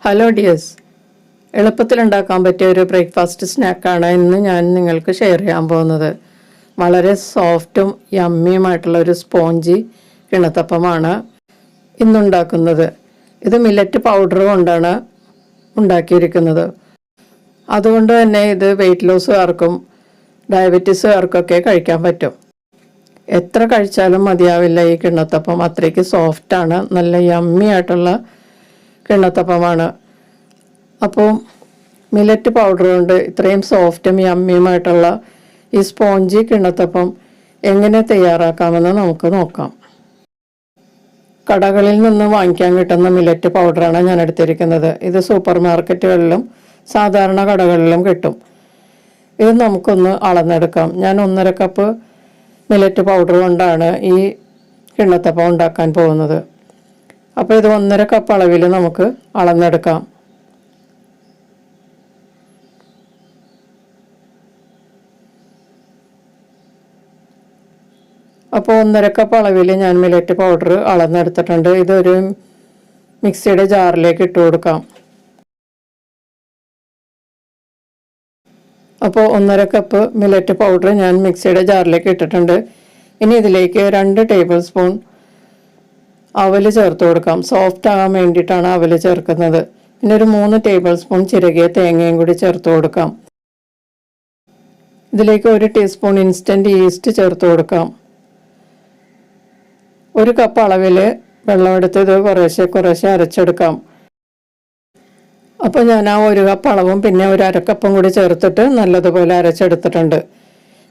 Hello dears, എളുപ്പത്തിൽ ഉണ്ടാക്കാൻ പറ്റിയ ഒരു ബ്രേക്ക്ഫാസ്റ്റ് സ്നാക്കാണ് ഇന്ന് ഞാൻ നിങ്ങൾക്ക് ഷെയർ ചെയ്യാൻ പോകുന്നത്. വളരെ സോഫ്റ്റും യമ്മിയുമായിട്ടുള്ള ഒരു സ്പോഞ്ചി കിണ്ണത്തപ്പമാണ് ഇന്നുണ്ടാക്കുന്നത്. ഇത് മില്ലറ്റ് പൗഡർ കൊണ്ടാണ് ഉണ്ടാക്കിയിരിക്കുന്നത്. അതുകൊണ്ട് തന്നെ ഇത് വെയിറ്റ് ലോസുകാർക്കും ഡയബറ്റീസുകാർക്കൊക്കെ കഴിക്കാൻ പറ്റും. എത്ര കഴിച്ചാലും മതിയാവില്ല ഈ കിണ്ണത്തപ്പം. അത്രയ്ക്ക് സോഫ്റ്റാണ്, നല്ല യമ്മി ആയിട്ടുള്ള കിണ്ണത്തപ്പമാണ്. അപ്പോൾ മില്ലറ്റ് പൗഡർ കൊണ്ട് ഇത്രയും സോഫ്റ്റും യമ്മിയുമായിട്ടുള്ള ഈ സ്പോഞ്ചി കിണ്ണത്തപ്പം എങ്ങനെ തയ്യാറാക്കാമെന്ന് നമുക്ക് നോക്കാം. കടകളിൽ നിന്ന് വാങ്ങിക്കാൻ കിട്ടുന്ന മില്ലറ്റ് പൗഡറാണ് ഞാൻ എടുത്തിരിക്കുന്നത്. ഇത് സൂപ്പർ മാർക്കറ്റുകളിലും സാധാരണ കടകളിലും കിട്ടും. ഇത് നമുക്കൊന്ന് അളന്നെടുക്കാം. ഞാൻ 1.5 കപ്പ് മില്ലറ്റ് പൗഡർ കൊണ്ടാണ് ഈ കിണ്ണത്തപ്പം ഉണ്ടാക്കാൻ പോകുന്നത്. അപ്പോൾ ഇത് 1.5 കപ്പ് അളവിൽ നമുക്ക് അളന്നെടുക്കാം. അപ്പോൾ 1.5 കപ്പ് അളവിൽ ഞാൻ മില്ലറ്റ് പൗഡർ അളന്നെടുത്തിട്ടുണ്ട്. ഇതൊരു മിക്സിയുടെ ജാറിലേക്ക് ഇട്ട് കൊടുക്കാം. അപ്പോൾ 1.5 കപ്പ് മില്ലറ്റ് പൗഡർ ഞാൻ മിക്സിയുടെ ജാറിലേക്ക് ഇട്ടിട്ടുണ്ട്. ഇനി ഇതിലേക്ക് 2 ടേബിൾ സ്പൂൺ അവല് ചേർത്ത് കൊടുക്കാം. സോഫ്റ്റ് ആകാൻ വേണ്ടിയിട്ടാണ് അവല് ചേർക്കുന്നത്. പിന്നെ ഒരു 3 ടേബിൾ സ്പൂൺ ചിരകിയ തേങ്ങയും കൂടി ചേർത്ത് കൊടുക്കാം. ഇതിലേക്ക് 1 ടീസ്പൂൺ ഇൻസ്റ്റൻറ്റ് ഈസ്റ്റ് ചേർത്ത് കൊടുക്കാം. 1 കപ്പ് അളവിൽ വെള്ളമെടുത്ത് ഇത് കുറേശ്ശെ അരച്ചെടുക്കാം. അപ്പോൾ ഞാൻ ആ 1 കപ്പ് അളവും പിന്നെ ഒരു 1/2 കപ്പും കൂടി ചേർത്തിട്ട് നല്ലതുപോലെ അരച്ചെടുത്തിട്ടുണ്ട്.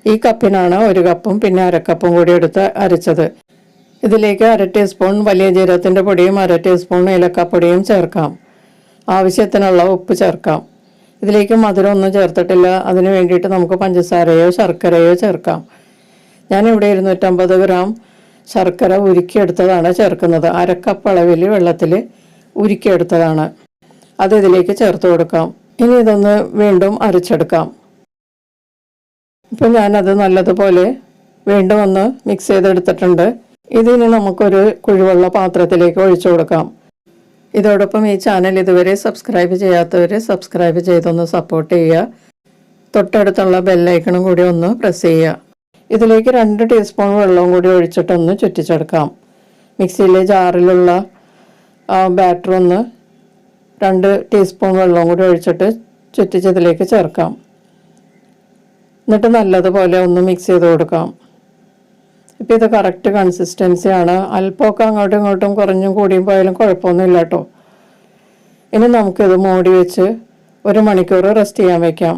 ഈ കപ്പിനാണ് 1 കപ്പും പിന്നെ 1/2 കപ്പും കൂടി എടുത്ത് അരച്ചത്. ഇതിലേക്ക് 1/2 ടീസ്പൂൺ വലിയ ജീരകത്തിൻ്റെ പൊടിയും 1/2 ടീസ്പൂൺ ഏലക്കാപ്പൊടിയും ചേർക്കാം. ആവശ്യത്തിനുള്ള ഉപ്പ് ചേർക്കാം. ഇതിലേക്ക് മധുരം ഒന്നും ചേർത്തിട്ടില്ല. അതിന് വേണ്ടിയിട്ട് നമുക്ക് പഞ്ചസാരയോ ശർക്കരയോ ചേർക്കാം. ഞാനിവിടെ 250 ഗ്രാം ശർക്കര ഉരുക്കിയെടുത്തതാണ് ചേർക്കുന്നത്. 1/2 കപ്പ് അളവിൽ വെള്ളത്തിൽ ഉരുക്കിയെടുത്തതാണ്. അത് ഇതിലേക്ക് ചേർത്ത് കൊടുക്കാം. ഇനി ഇതൊന്ന് വീണ്ടും അരച്ചെടുക്കാം. ഇപ്പം ഞാനത് നല്ലതുപോലെ വീണ്ടും ഒന്ന് മിക്സ് ചെയ്തെടുത്തിട്ടുണ്ട്. ഇതിന് നമുക്കൊരു കുഴിവുള്ള പാത്രത്തിലേക്ക് ഒഴിച്ചു കൊടുക്കാം. ഇതോടൊപ്പം ഈ ചാനൽ ഇതുവരെ സബ്സ്ക്രൈബ് ചെയ്യാത്തവർ സബ്സ്ക്രൈബ് ചെയ്തൊന്ന് സപ്പോർട്ട് ചെയ്യുക. തൊട്ടടുത്തുള്ള ബെല്ലൈക്കണും കൂടി ഒന്ന് പ്രസ് ചെയ്യുക. ഇതിലേക്ക് 2 ടീസ്പൂൺ വെള്ളവും കൂടി ഒഴിച്ചിട്ടൊന്ന് ചുറ്റിച്ചെടുക്കാം. മിക്സിയിലെ ജാറിലുള്ള ബാറ്റർ ഒന്ന് 2 ടീസ്പൂൺ വെള്ളവും കൂടി ഒഴിച്ചിട്ട് ചുറ്റിച്ചതിലേക്ക് ചേർക്കാം. എന്നിട്ട് നല്ലതുപോലെ ഒന്ന് മിക്സ് ചെയ്ത് കൊടുക്കാം. ഇപ്പോൾ ഇത് കറക്റ്റ് കൺസിസ്റ്റൻസിയാണ്. അല്പമൊക്കെ അങ്ങോട്ടും ഇങ്ങോട്ടും കുറഞ്ഞും കൂടിയും പോയാലും കുഴപ്പമൊന്നുമില്ല കേട്ടോ. ഇനി നമുക്കിത് മൂടി വെച്ച് 1 മണിക്കൂർ റെസ്റ്റ് ചെയ്യാൻ വയ്ക്കാം.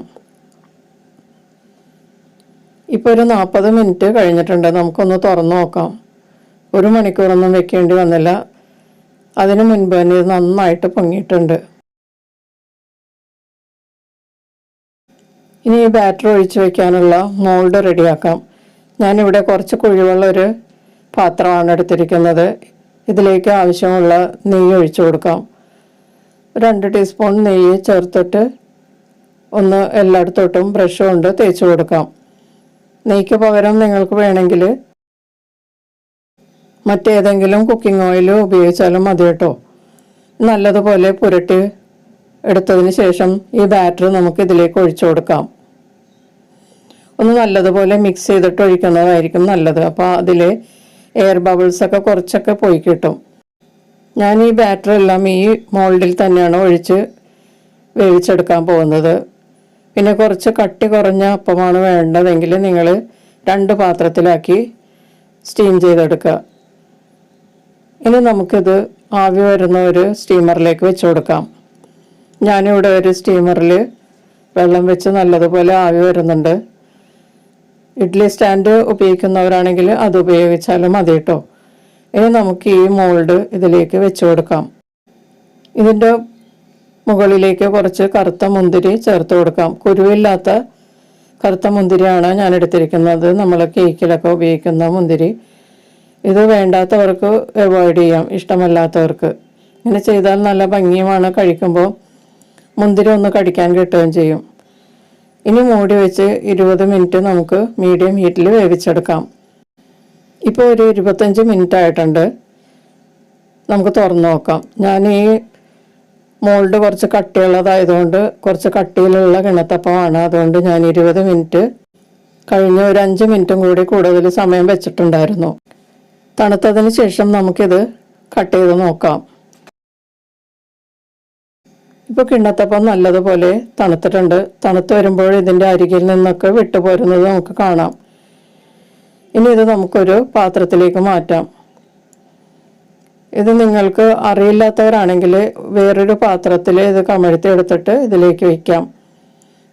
ഇപ്പോൾ ഒരു 40 മിനിറ്റ് കഴിഞ്ഞിട്ടുണ്ട്. നമുക്കൊന്ന് തുറന്ന് നോക്കാം. 1 മണിക്കൂറൊന്നും വെക്കേണ്ടി വന്നില്ല. അതിന് മുൻപ് തന്നെ ഇത് നന്നായിട്ട് പൊങ്ങിയിട്ടുണ്ട്. ഇനി ഈ ബാറ്റർ ഒഴിച്ച് വയ്ക്കാനുള്ള മോൾഡ് റെഡിയാക്കാം. ഞാനിവിടെ കുറച്ച് കുഴിവുള്ള ഒരു പാത്രമാണ് എടുത്തിരിക്കുന്നത്. ഇതിലേക്ക് ആവശ്യമുള്ള നെയ്യ് ഒഴിച്ചു കൊടുക്കാം. 2 ടീസ്പൂൺ നെയ്യ് ചേർത്തിട്ട് ഒന്ന് എല്ലായിടത്തോട്ടും ബ്രഷ് കൊണ്ട് തേച്ച് കൊടുക്കാം. നെയ്ക്ക് പകരം നിങ്ങൾക്ക് വേണമെങ്കിൽ മറ്റേതെങ്കിലും കുക്കിംഗ് ഓയിൽ ഉപയോഗിച്ചാലും മതി കേട്ടോ. നല്ലതുപോലെ പുരട്ടി എടുത്തതിന് ശേഷം ഈ ബാറ്റർ നമുക്ക് ഇതിലേക്ക് ഒഴിച്ചു കൊടുക്കാം. ഒന്ന് നല്ലതുപോലെ മിക്സ് ചെയ്തിട്ട് ഒഴിക്കുന്നതായിരിക്കും നല്ലത്. അപ്പോൾ അതിൽ എയർ ബബിൾസൊക്കെ കുറച്ചൊക്കെ പോയി കിട്ടും. ഞാൻ ഈ ബാറ്റർ എല്ലാം ഈ മോൾഡിൽ തന്നെയാണ് ഒഴിച്ച് വേവിച്ചെടുക്കാൻ പോകുന്നത്. പിന്നെ കുറച്ച് കട്ടി കുറഞ്ഞ അപ്പമാണ് വേണ്ടതെങ്കിൽ നിങ്ങൾ 2 പാത്രത്തിലാക്കി സ്റ്റീം ചെയ്തെടുക്കുക. ഇനി നമുക്കിത് ആവി വരുന്ന ഒരു സ്റ്റീമറിലേക്ക് വെച്ച് കൊടുക്കാം. ഞാനിവിടെ ഒരു സ്റ്റീമറിൽ വെള്ളം വെച്ച് നല്ലതുപോലെ ആവി വരുന്നുണ്ട്. ഇഡ്ഡലി സ്റ്റാൻഡ് ഉപയോഗിക്കുന്നവരാണെങ്കിൽ അത് ഉപയോഗിച്ചാലും മതി കേട്ടോ. ഇനി നമുക്ക് ഈ മോൾഡ് ഇതിലേക്ക് വെച്ച് കൊടുക്കാം. ഇതിൻ്റെ മുകളിലേക്ക് കുറച്ച് കറുത്ത മുന്തിരി ചേർത്ത് കൊടുക്കാം. കുരുവില്ലാത്ത കറുത്ത മുന്തിരിയാണ് ഞാൻ എടുത്തിരിക്കുന്നത്. നമ്മൾ കേക്കിലൊക്കെ ഉപയോഗിക്കുന്ന മുന്തിരി. ഇത് വേണ്ടാത്തവർക്ക് അവോയ്ഡ് ചെയ്യാം, ഇഷ്ടമല്ലാത്തവർക്ക്. ഇങ്ങനെ ചെയ്താൽ നല്ല ഭംഗിയുമാണ്. കഴിക്കുമ്പോൾ മുന്തിരി ഒന്ന് കടിക്കാൻ കിട്ടുകയും ചെയ്യും. ഇനി മൂടി വെച്ച് 20 മിനിറ്റ് നമുക്ക് മീഡിയം ഹീറ്റിൽ വേവിച്ചെടുക്കാം. ഇപ്പോൾ ഒരു 25 മിനിറ്റ് ആയിട്ടുണ്ട്. നമുക്ക് തുറന്ന് നോക്കാം. ഞാൻ ഈ മോൾഡ് കുറച്ച് കട്ടിയുള്ളതായതുകൊണ്ട് കുറച്ച് കട്ടിയിലുള്ള കിണ്ണത്തപ്പമാണ്. അതുകൊണ്ട് ഞാൻ 20 മിനിറ്റ് കഴിഞ്ഞ് ഒരു 5 മിനിറ്റും കൂടി കൂടുതൽ സമയം വെച്ചിട്ടുണ്ടായിരുന്നു. തണുത്തതിന് ശേഷം നമുക്കിത് കട്ട് ചെയ്ത് നോക്കാം. ഇപ്പോൾ കിണ്ണത്തപ്പം നല്ലതുപോലെ തണുത്തിട്ടുണ്ട്. തണുത്ത് വരുമ്പോൾ ഇതിൻ്റെ അരികിൽ നിന്നൊക്കെ വിട്ടുപോരുന്നത് നമുക്ക് കാണാം. ഇനി ഇത് നമുക്കൊരു പാത്രത്തിലേക്ക് മാറ്റാം. ഇത് നിങ്ങൾക്ക് അറിയില്ലാത്തവരാണെങ്കിൽ വേറൊരു പാത്രത്തിൽ ഇത് കമഴ്ത്തി എടുത്തിട്ട് ഇതിലേക്ക് വയ്ക്കാം.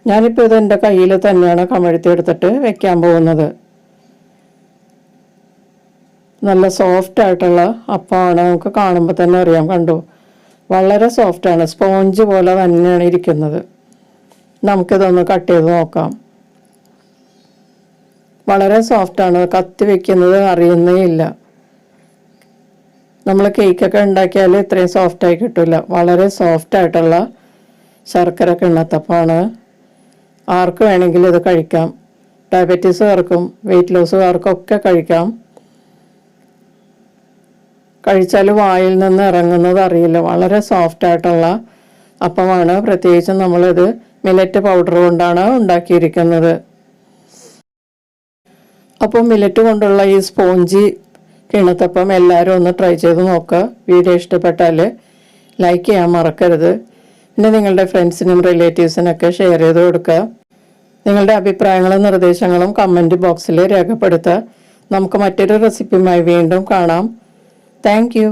ഞാനിപ്പോൾ ഇത് എൻ്റെ കയ്യിൽ തന്നെയാണ് കമഴ്ത്തി എടുത്തിട്ട് വെക്കാൻ പോകുന്നത്. നല്ല സോഫ്റ്റ് ആയിട്ടുള്ള അപ്പമാണ്. നമുക്ക് കാണുമ്പോൾ തന്നെ അറിയാം. കണ്ടു, വളരെ സോഫ്റ്റാണ്. സ്പോഞ്ച് പോലെ തന്നെയാണ് ഇരിക്കുന്നത്. നമുക്കിതൊന്ന് കട്ട് ചെയ്ത് നോക്കാം. വളരെ സോഫ്റ്റാണ്. കത്തി വെക്കുന്നത് അറിയുന്നേ ഇല്ല. നമ്മൾ കേക്കൊക്കെ ഉണ്ടാക്കിയാൽ ഇത്രയും സോഫ്റ്റായി കിട്ടില്ല. വളരെ സോഫ്റ്റായിട്ടുള്ള ശർക്കര കിണ്ണത്തപ്പമാണ്. ആർക്ക് വേണമെങ്കിലും ഇത് കഴിക്കാം. ഡയബറ്റീസുകാർക്കും വെയിറ്റ് ലോസുകാർക്കൊക്കെ കഴിക്കാം. കഴിച്ചാൽ വായിൽ നിന്ന് ഇറങ്ങുന്നത് അറിയില്ല. വളരെ സോഫ്റ്റായിട്ടുള്ള അപ്പമാണ്. പ്രത്യേകിച്ചും നമ്മളിത് മില്ലറ്റ് പൗഡർ കൊണ്ടാണ് ഉണ്ടാക്കിയിരിക്കുന്നത്. അപ്പോൾ മില്ലറ്റ് കൊണ്ടുള്ള ഈ സ്പോഞ്ചി കിണ്ണത്തപ്പം എല്ലാവരും ഒന്ന് ട്രൈ ചെയ്ത് നോക്കുക. വീഡിയോ ഇഷ്ടപ്പെട്ടാൽ ലൈക്ക് ചെയ്യാൻ മറക്കരുത്. പിന്നെ നിങ്ങളുടെ ഫ്രണ്ട്സിനും റിലേറ്റീവ്സിനൊക്കെ ഷെയർ ചെയ്ത് കൊടുക്കുക. നിങ്ങളുടെ അഭിപ്രായങ്ങളും നിർദ്ദേശങ്ങളും കമൻറ്റ് ബോക്സിൽ രേഖപ്പെടുത്തുക. നമുക്ക് മറ്റൊരു റെസിപ്പിയുമായി വീണ്ടും കാണാം. Thank you.